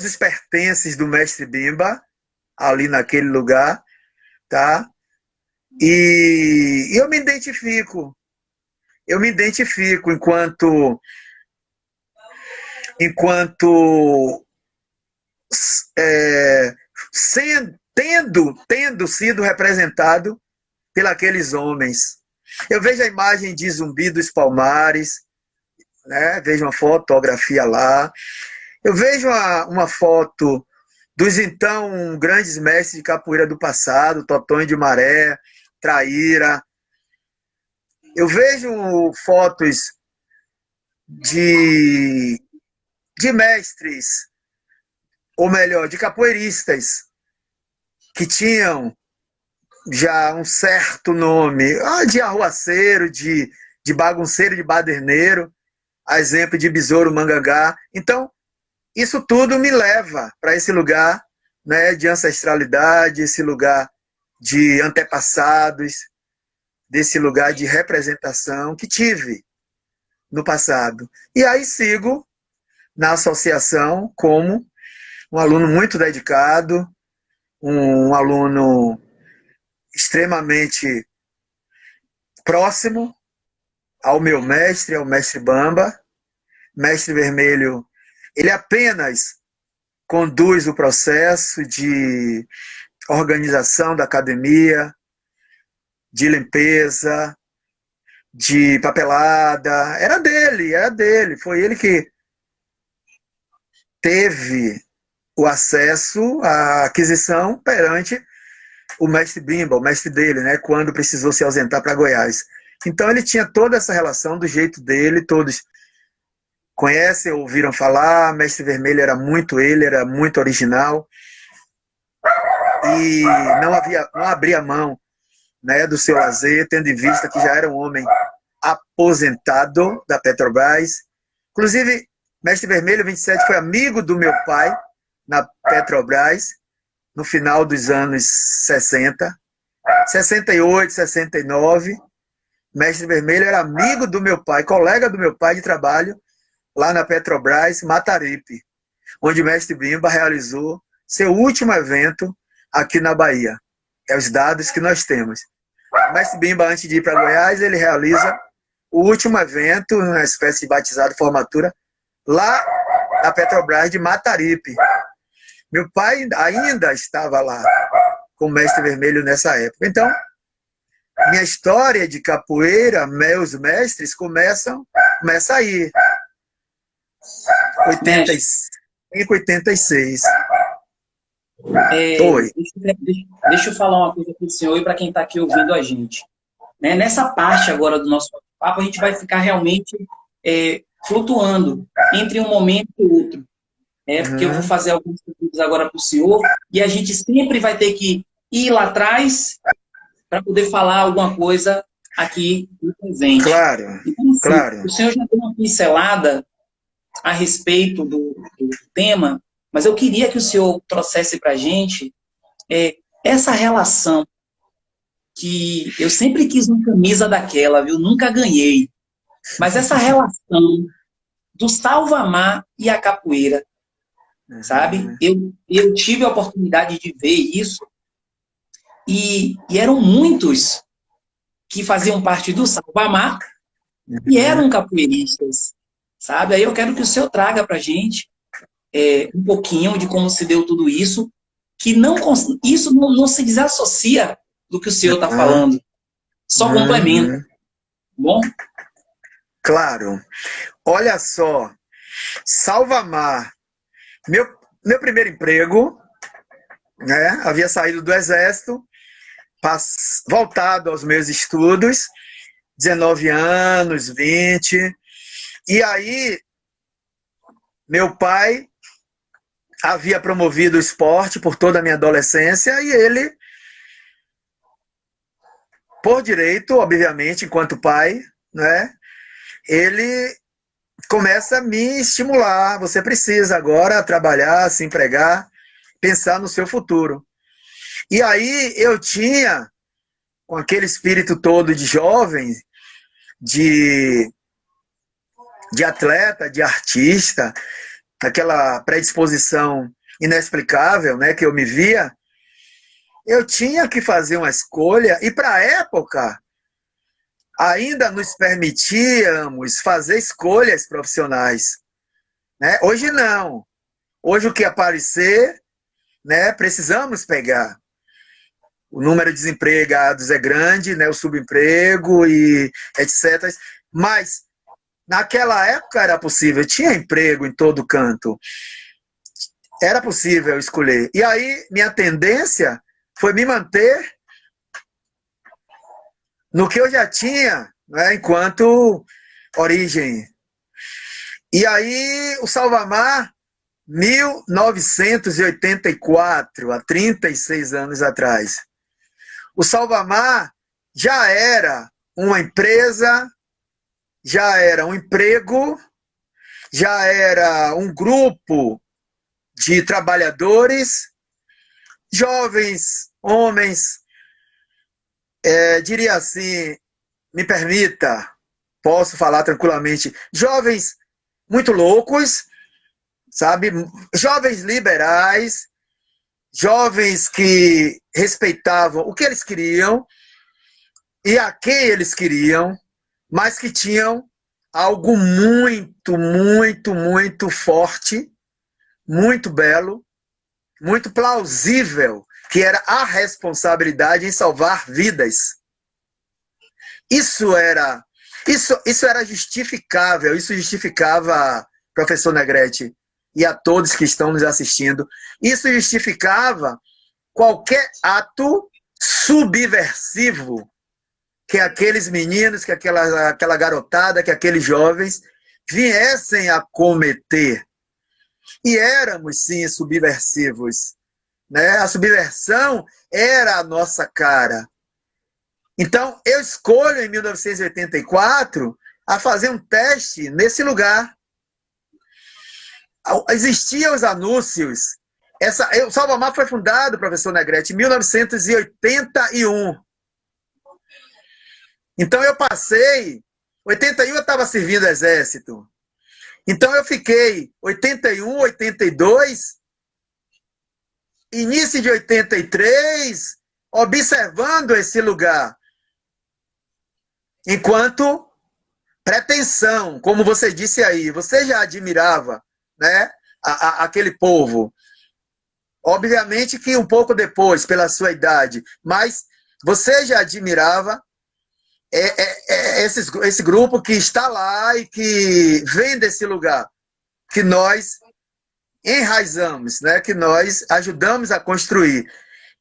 os pertences do mestre Bimba, ali naquele lugar, tá? E eu me identifico enquanto tendo sido representado pelos homens. Eu vejo a imagem de Zumbi dos Palmares, né? Vejo uma fotografia lá. Eu vejo uma foto dos então grandes mestres de capoeira do passado, Totonho de Maré, Traíra. Eu vejo fotos de mestres, ou melhor, de capoeiristas, que tinham já um certo nome, de arruaceiro, de bagunceiro, de baderneiro, a exemplo de Besouro Mangangá. Então, isso tudo me leva para esse lugar, né, de ancestralidade, esse lugar de antepassados, desse lugar de representação que tive no passado. E aí sigo na associação como um aluno muito dedicado, um aluno extremamente próximo ao meu mestre, ao mestre Bamba. Mestre Vermelho, ele apenas conduz o processo de organização da academia, de limpeza, de papelada. Era dele. Foi ele que teve o acesso à aquisição perante o mestre Bimba, o mestre dele, né, quando precisou se ausentar para Goiás. Então ele tinha toda essa relação do jeito dele, todos conhecem, ouviram falar, mestre Vermelho era muito original e não abria mão, né, do seu lazer, tendo em vista que já era um homem aposentado da Petrobras. Inclusive, mestre Vermelho 27 foi amigo do meu pai na Petrobras no final dos anos 60, 68, 69. Mestre Vermelho era amigo do meu pai, colega do meu pai de trabalho lá na Petrobras, Mataripe, onde o mestre Bimba realizou seu último evento aqui na Bahia. É os dados que nós temos. O mestre Bimba, antes de ir para Goiás, ele realiza o último evento, uma espécie de batizado, formatura, lá na Petrobras de Mataripe. Meu pai ainda estava lá com o mestre Vermelho nessa época. Então, minha história de capoeira, meus mestres, começa aí. 85, 86. Oi. Deixa eu falar uma coisa para o senhor e para quem está aqui ouvindo a gente. Né? Nessa parte agora do nosso papo, a gente vai ficar realmente flutuando entre um momento e outro. Porque eu vou fazer alguns perguntas agora para o senhor e a gente sempre vai ter que ir lá atrás para poder falar alguma coisa aqui no presente. Claro, então, assim, claro. O senhor já deu uma pincelada a respeito do tema, mas eu queria que o senhor trouxesse para a gente essa relação que eu sempre quis uma camisa daquela, viu? Nunca ganhei. Mas essa relação do Salvamar e a capoeira, sabe? Eu tive a oportunidade de ver isso e eram muitos que faziam parte do Salvamar e eram capoeiristas, sabe? Aí eu quero que o senhor traga para a gente um pouquinho de como se deu tudo isso, que isso não se desassocia do que o senhor está falando, só complementa. Bom? Claro. Olha só, Salvamar, meu primeiro emprego, né? Havia saído do exército, voltado aos meus estudos, 19 anos, 20. E aí, meu pai havia promovido o esporte por toda a minha adolescência e ele, por direito, obviamente, enquanto pai, né? Ele começa a me estimular. Você precisa agora trabalhar, se empregar, pensar no seu futuro. E aí eu tinha, com aquele espírito todo de jovem, de atleta, de artista, aquela predisposição inexplicável, né, que eu me via, eu tinha que fazer uma escolha, e para a época ainda nos permitíamos fazer escolhas profissionais, né? Hoje não. Hoje o que aparecer, né, precisamos pegar. O número de desempregados é grande, né, o subemprego e etc. Mas naquela época era possível, tinha emprego em todo canto. Era possível escolher. E aí minha tendência foi me manter no que eu já tinha, né, enquanto origem. E aí o Salvamar, 1984, há 36 anos atrás. O Salvamar já era uma empresa, já era um emprego, já era um grupo de trabalhadores, jovens, homens, diria assim, me permita, posso falar tranquilamente, jovens muito loucos, sabe? Jovens liberais, jovens que respeitavam o que eles queriam e a quem eles queriam, mas que tinham algo muito, muito, muito forte, muito belo, muito plausível, que era a responsabilidade em salvar vidas. Isso era justificável, isso justificava, professor Negrete, e a todos que estão nos assistindo, isso justificava qualquer ato subversivo que aqueles meninos, que aquela garotada, que aqueles jovens viessem a cometer. E éramos, sim, subversivos, né? A subversão era a nossa cara. Então, eu escolho, em 1984, a fazer um teste nesse lugar. Existiam os anúncios. O Salvamar foi fundado, professor Negrete, em 1981. Então, eu passei... 81 eu estava servindo o Exército. Então, eu fiquei 81, 82, início de 83, observando esse lugar. Enquanto pretensão, como você disse aí, você já admirava, né, aquele povo. Obviamente que um pouco depois, pela sua idade, mas você já admirava esse grupo que está lá e que vem desse lugar, que nós enraizamos, né, que nós ajudamos a construir.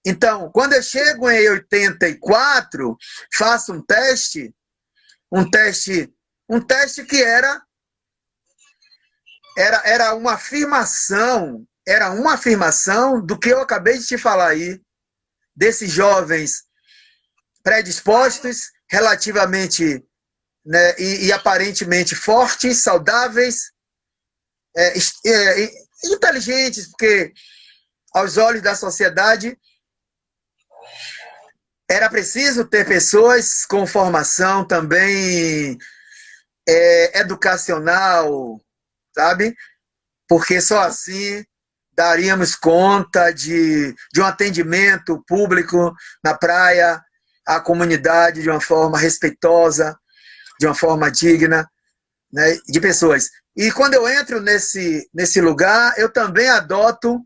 Então, quando eu chego em 84, faço um teste que era uma afirmação, do que eu acabei de te falar aí, desses jovens predispostos, relativamente, né, e aparentemente fortes, saudáveis, inteligentes, porque aos olhos da sociedade era preciso ter pessoas com formação também educacional, sabe? Porque só assim daríamos conta de um atendimento público na praia, à comunidade, de uma forma respeitosa, de uma forma digna, né, de pessoas. E quando eu entro nesse lugar, eu também adoto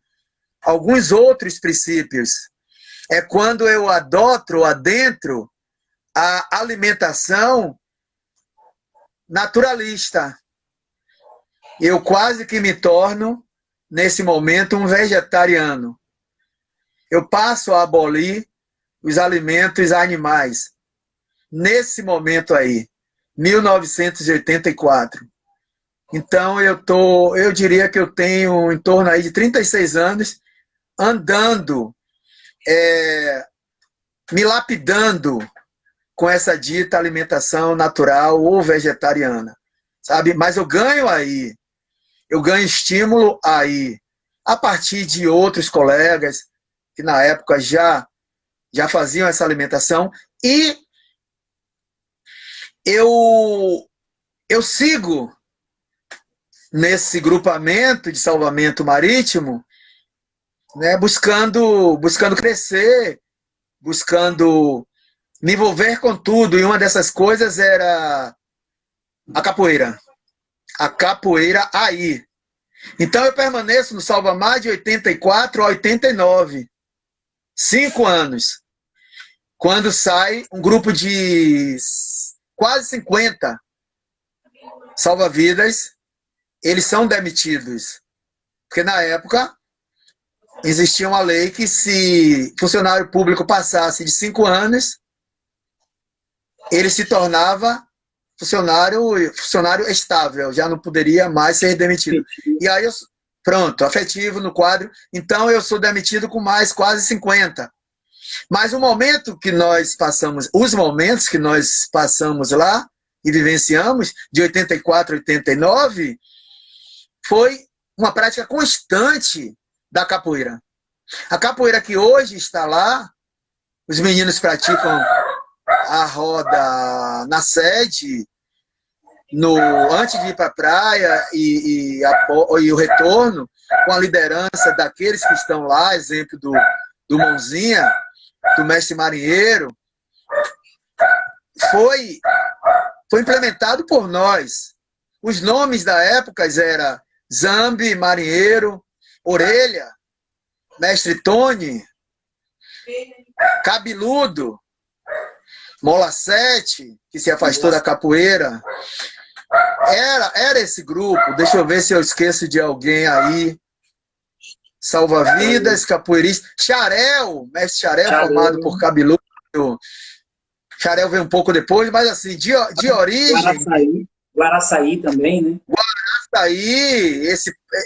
alguns outros princípios. É quando eu adentro a alimentação naturalista. eu quase que me torno, nesse momento, um vegetariano. Eu passo a abolir os alimentos animais. Nesse momento aí, 1984. Então, eu diria que eu tenho em torno aí de 36 anos andando, me lapidando com essa dita alimentação natural ou vegetariana, sabe? Mas eu ganho aí, eu ganho estímulo aí, a partir de outros colegas que na época já faziam essa alimentação, e eu sigo nesse grupamento de salvamento marítimo, né, buscando crescer, buscando me envolver com tudo, e uma dessas coisas era a capoeira. A capoeira aí. Então eu permaneço no Salvamar de 84 a 89. 5 anos. Quando sai um grupo de quase 50 salva-vidas, eles são demitidos. Porque na época existia uma lei que se funcionário público passasse de 5 anos, ele se tornava funcionário estável, já não poderia mais ser demitido. E aí, pronto, afetivo no quadro. Então, eu sou demitido com mais quase 50. Mas o momento que nós passamos, os momentos que nós passamos lá e vivenciamos, de 84 a 89, foi uma prática constante da capoeira. A capoeira que hoje está lá, os meninos praticam a roda na sede, antes de ir para a praia e o retorno, com a liderança daqueles que estão lá, exemplo do Mãozinha, do mestre marinheiro, foi implementado por nós. Os nomes da época eram Zambi, Marinheiro, Orelha, mestre Tony, Cabeludo, Mola 7, que se afastou da capoeira. Era esse grupo. Deixa eu ver se eu esqueço de alguém aí. Salva-vidas, capoeirista. Xarel, mestre Xarel, formado por Cabeludo. Xarel veio um pouco depois, mas assim, de origem... Guaraçaí também, né? Guaraçaí,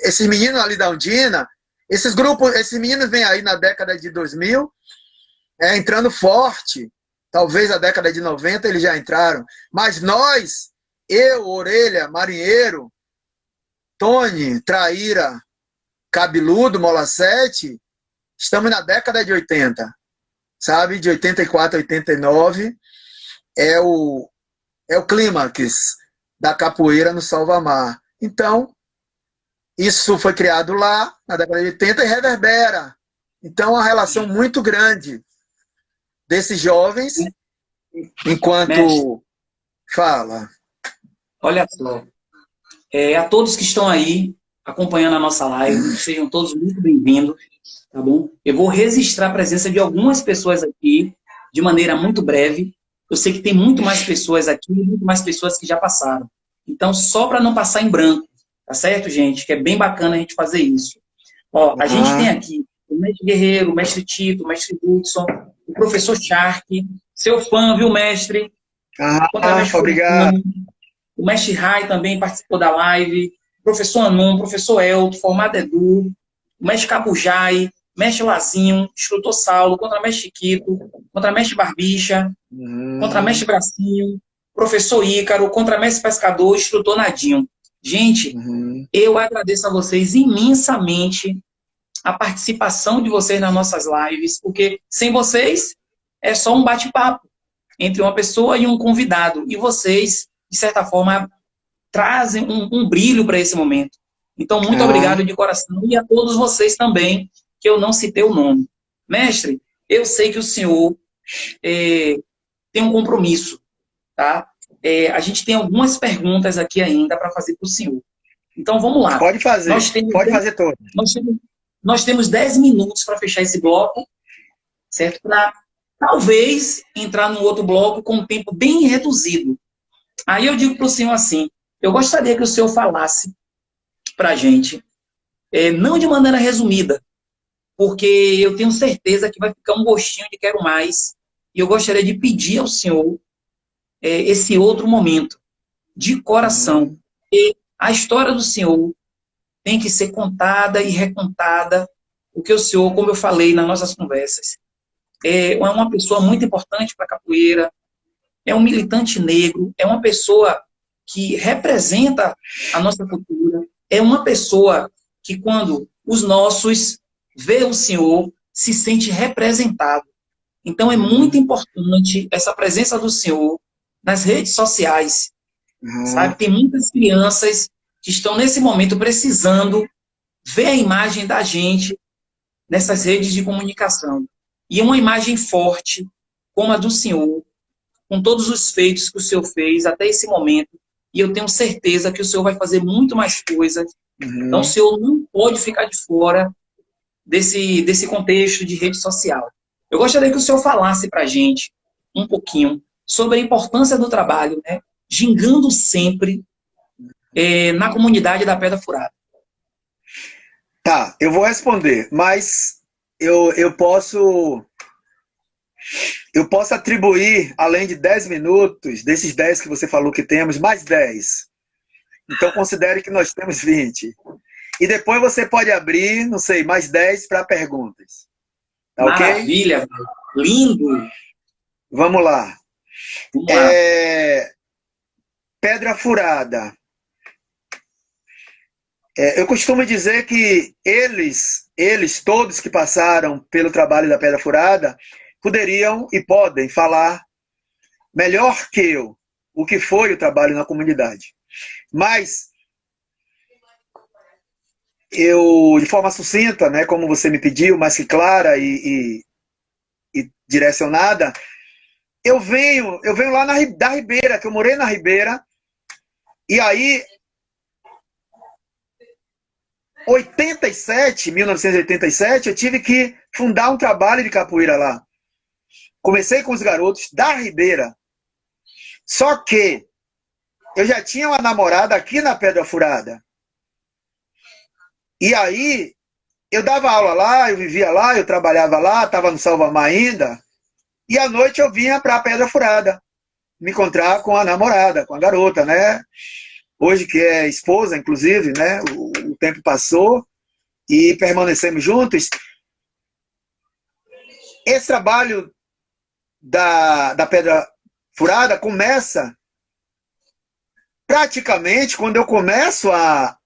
esses meninos ali da Undina, esses grupos, esses meninos vêm aí na década de 2000, entrando forte. Talvez a década de 90 eles já entraram. Mas nós, eu, Orelha, Marinheiro, Tony, Traíra, Cabeludo, Mola 7, estamos na década de 80. Sabe? De 84 a 89 é o clímax da capoeira no Salvamar. Então, isso foi criado lá, na década de 80, e reverbera. Então, uma relação muito grande desses jovens, enquanto... Mestre, fala. Olha só. A todos que estão aí acompanhando a nossa live, sejam todos muito bem-vindos, tá bom? Eu vou registrar a presença de algumas pessoas aqui, de maneira muito breve. Eu sei que tem muito mais pessoas aqui, muito mais pessoas que já passaram. Então, só para não passar em branco, tá certo, gente? Que é bem bacana a gente fazer isso. Ó, a gente tem aqui o mestre Guerreiro, o mestre Tito, o mestre Hudson, o professor Shark, seu fã, viu, mestre? Obrigado. O mestre Rai também participou da live, o professor Anon, o professor Elton, formado Edu, o mestre Cabujai, mestre Lazinho, instrutor Saulo, contramestre Quito, contramestre Barbicha, contramestre Bracinho, professor Ícaro, contramestre Pescador, instrutor Nadinho. Gente, eu agradeço a vocês imensamente a participação de vocês nas nossas lives, porque sem vocês é só um bate-papo entre uma pessoa e um convidado. E vocês, de certa forma, trazem um brilho para esse momento. Então, muito obrigado de coração. E a todos vocês também, que eu não citei o nome. Mestre, eu sei que o senhor tem um compromisso, tá? A gente tem algumas perguntas aqui ainda para fazer para o senhor. Então, vamos lá. Pode fazer, pode fazer todo. Nós temos 10 minutos para fechar esse bloco, certo? Para, talvez, entrar num outro bloco com um tempo bem reduzido. Aí eu digo para o senhor assim, eu gostaria que o senhor falasse para a gente, não de maneira resumida, porque eu tenho certeza que vai ficar um gostinho de quero mais, e eu gostaria de pedir ao senhor esse outro momento, de coração. E a história do senhor tem que ser contada e recontada, porque o senhor, como eu falei nas nossas conversas, é uma pessoa muito importante para a capoeira, é um militante negro, é uma pessoa que representa a nossa cultura, é uma pessoa que, quando os nossos vê o senhor, se sente representado. Então, é muito importante essa presença do senhor nas redes sociais, sabe? Tem muitas crianças que estão, nesse momento, precisando ver a imagem da gente nessas redes de comunicação. E uma imagem forte, como a do senhor, com todos os feitos que o senhor fez até esse momento, e eu tenho certeza que o senhor vai fazer muito mais coisas. Então, o senhor não pode ficar de fora desse contexto de rede social. Eu gostaria que o senhor falasse para a gente um pouquinho sobre a importância do trabalho, né, gingando sempre na comunidade da Pedra Furada. Tá, eu vou responder, mas eu posso atribuir, além de 10 minutos, desses 10 que você falou que temos, mais 10. Então considere que nós temos 20. E depois você pode abrir, não sei, mais 10 para perguntas. Tá, ok? Maravilha, lindo. Vamos lá. Vamos lá. Pedra Furada. Eu costumo dizer que eles todos que passaram pelo trabalho da Pedra Furada, poderiam e podem falar melhor que eu o que foi o trabalho na comunidade. Mas eu, de forma sucinta, né, como você me pediu, mas que clara e direcionada, eu venho lá da Ribeira, que eu morei na Ribeira, e aí 1987, eu tive que fundar um trabalho de capoeira lá. Comecei com os garotos da Ribeira. Só que eu já tinha uma namorada aqui na Pedra Furada. E aí eu dava aula lá, eu vivia lá, eu trabalhava lá, estava no Salvamar ainda. E à noite eu vinha para a Pedra Furada me encontrar com a namorada, com a garota, né? Hoje que é esposa, inclusive, né? O tempo passou e permanecemos juntos. Esse trabalho da Pedra Furada começa praticamente quando eu começo a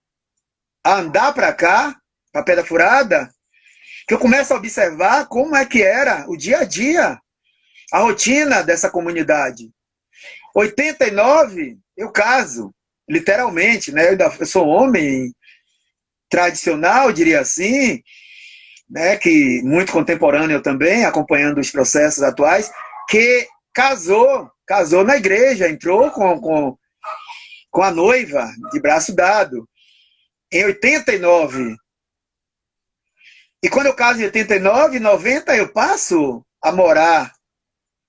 andar para cá, para Pedra Furada, que eu começo a observar como é que era o dia a dia, a rotina dessa comunidade. 89, eu caso, literalmente, né? Eu sou homem tradicional, diria assim, né? Que muito contemporâneo também, acompanhando os processos atuais, que casou na igreja, entrou com a noiva, de braço dado, em 89. E quando eu caso em 89, 90, eu passo a morar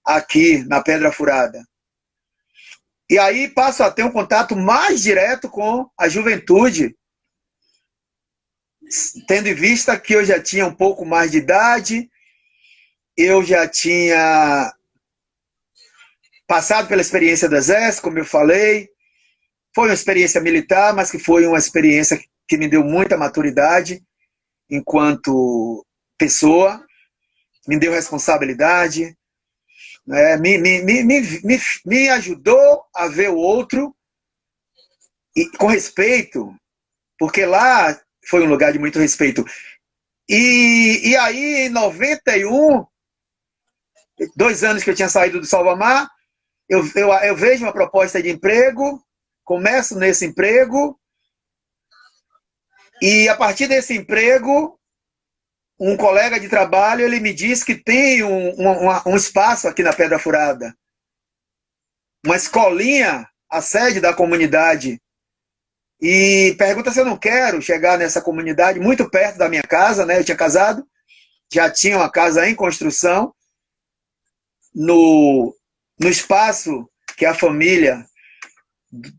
aqui na Pedra Furada. E aí passo a ter um contato mais direto com a juventude, tendo em vista que eu já tinha um pouco mais de idade, eu já tinha passado pela experiência do Exército, como eu falei. Foi uma experiência militar, mas que foi uma experiência que me deu muita maturidade enquanto pessoa, me deu responsabilidade, né? Me ajudou a ver o outro e, com respeito, porque lá foi um lugar de muito respeito. E aí, em 91, 2 anos que eu tinha saído do Salvamar, eu vejo uma proposta de emprego, começo nesse emprego, e a partir desse emprego, um colega de trabalho, ele me diz que tem um espaço aqui na Pedra Furada, uma escolinha, a sede da comunidade, e pergunta se eu não quero chegar nessa comunidade, muito perto da minha casa, né? Eu tinha casado, já tinha uma casa em construção, no espaço que a família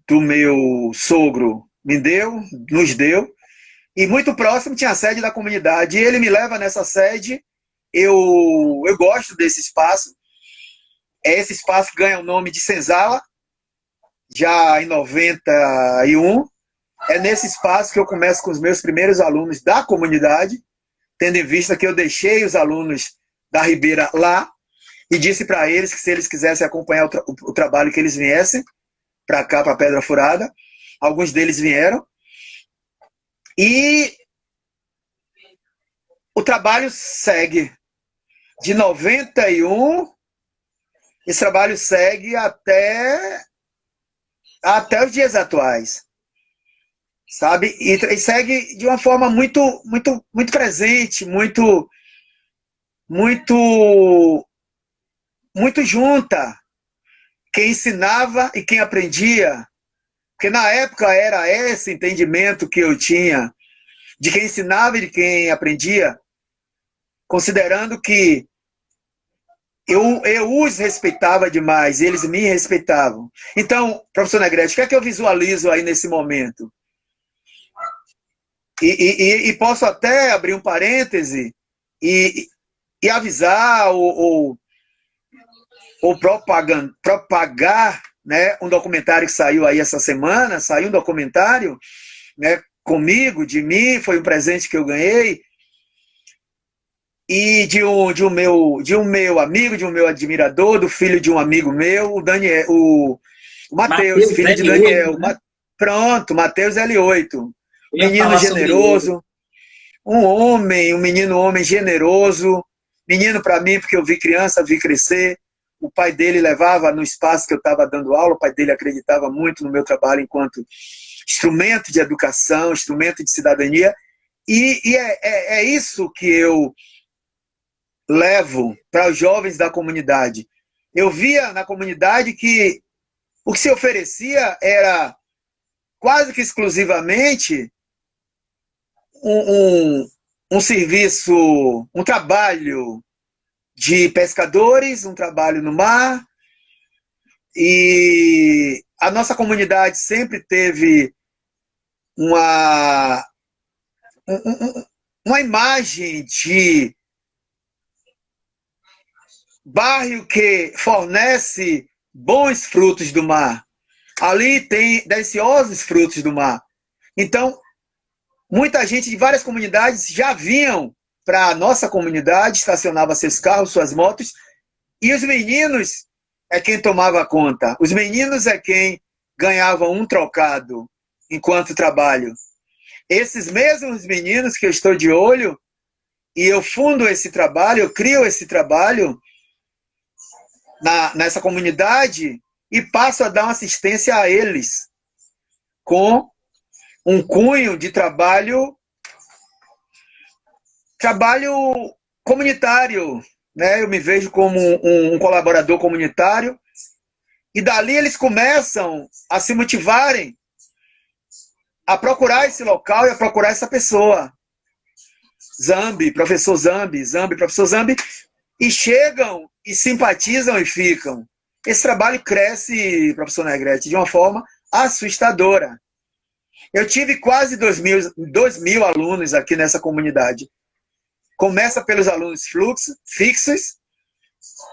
do meu sogro me deu, nos deu, e muito próximo tinha a sede da comunidade. E ele me leva nessa sede, eu gosto desse espaço. Esse espaço ganha o nome de Senzala, já em 91. É nesse espaço que eu começo com os meus primeiros alunos da comunidade, tendo em vista que eu deixei os alunos da Ribeira lá e disse para eles que se eles quisessem acompanhar o trabalho, que eles viessem para cá, para Pedra Furada. Alguns deles vieram. E o trabalho segue. De 91, esse trabalho segue até os dias atuais. Sabe? E segue de uma forma muito presente, muito junta. Quem ensinava e quem aprendia. Porque na época era esse entendimento que eu tinha de quem ensinava e de quem aprendia, considerando que eu os respeitava demais, eles me respeitavam. Então, professor Negrete, o que é que eu visualizo aí nesse momento? E posso até abrir um parêntese e avisar ou propagar, né, um documentário que saiu aí essa semana. Saiu um documentário, né, comigo, de mim, foi um presente que eu ganhei, e de um meu amigo, de um meu admirador, do filho de um amigo meu, o Daniel, o Matheus, filho L8, de Daniel. né? Pronto, Matheus L8. Menino generoso, um menino homem generoso, menino para mim, porque eu vi criança, vi crescer. O pai dele levava no espaço que eu estava dando aula, o pai dele acreditava muito no meu trabalho enquanto instrumento de educação, instrumento de cidadania, e é isso que eu levo para os jovens da comunidade. Eu via na comunidade que o que se oferecia era quase que exclusivamente um serviço, um trabalho de pescadores, um trabalho no mar, e a nossa comunidade sempre teve uma imagem de bairro que fornece bons frutos do mar. Ali tem deliciosos frutos do mar. Então, muita gente de várias comunidades já vinham para a nossa comunidade, estacionava seus carros, suas motos, e os meninos é quem tomava conta. Os meninos é quem ganhavam um trocado enquanto trabalho. Esses mesmos meninos que eu estou de olho, e eu fundo esse trabalho, eu crio esse trabalho nessa comunidade e passo a dar uma assistência a eles com um cunho de trabalho comunitário, né? Eu me vejo como um colaborador comunitário, e dali eles começam a se motivarem a procurar esse local e a procurar essa pessoa. Zambi, professor Zambi, professor Zambi, e chegam e simpatizam e ficam. Esse trabalho cresce, professor Negrete, de uma forma assustadora. Eu tive quase 2.000 alunos aqui nessa comunidade. Começa pelos alunos fixos,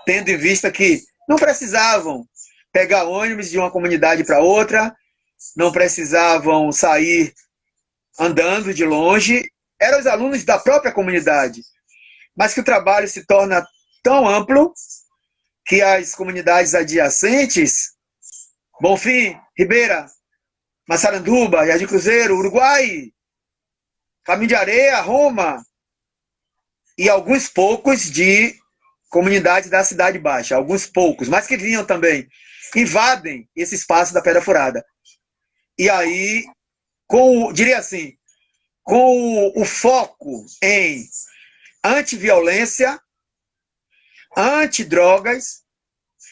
tendo em vista que não precisavam pegar ônibus de uma comunidade para outra, não precisavam sair andando de longe, eram os alunos da própria comunidade. Mas que o trabalho se torna tão amplo que as comunidades adjacentes, Bonfim, Ribeira, Massaranduba, Jardim Cruzeiro, Uruguai, Caminho de Areia, Roma, e alguns poucos de comunidades da Cidade Baixa, alguns poucos, mas que vinham também, invadem esse espaço da Pedra Furada. E aí, diria assim, com o foco em antiviolência, antidrogas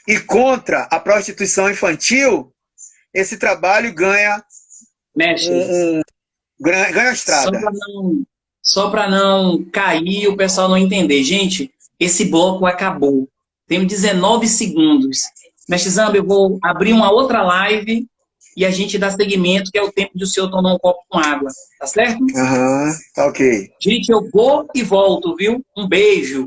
e contra a prostituição infantil, esse trabalho ganha ganha estrada. Só para não cair e o pessoal não entender. Gente, esse bloco acabou. Temos 19 segundos. Mestre Zambi, eu vou abrir uma outra live e a gente dá seguimento, que é o tempo de o senhor tomar um copo com água. Tá certo? Aham, tá ok. Gente, eu vou e volto, viu? Um beijo.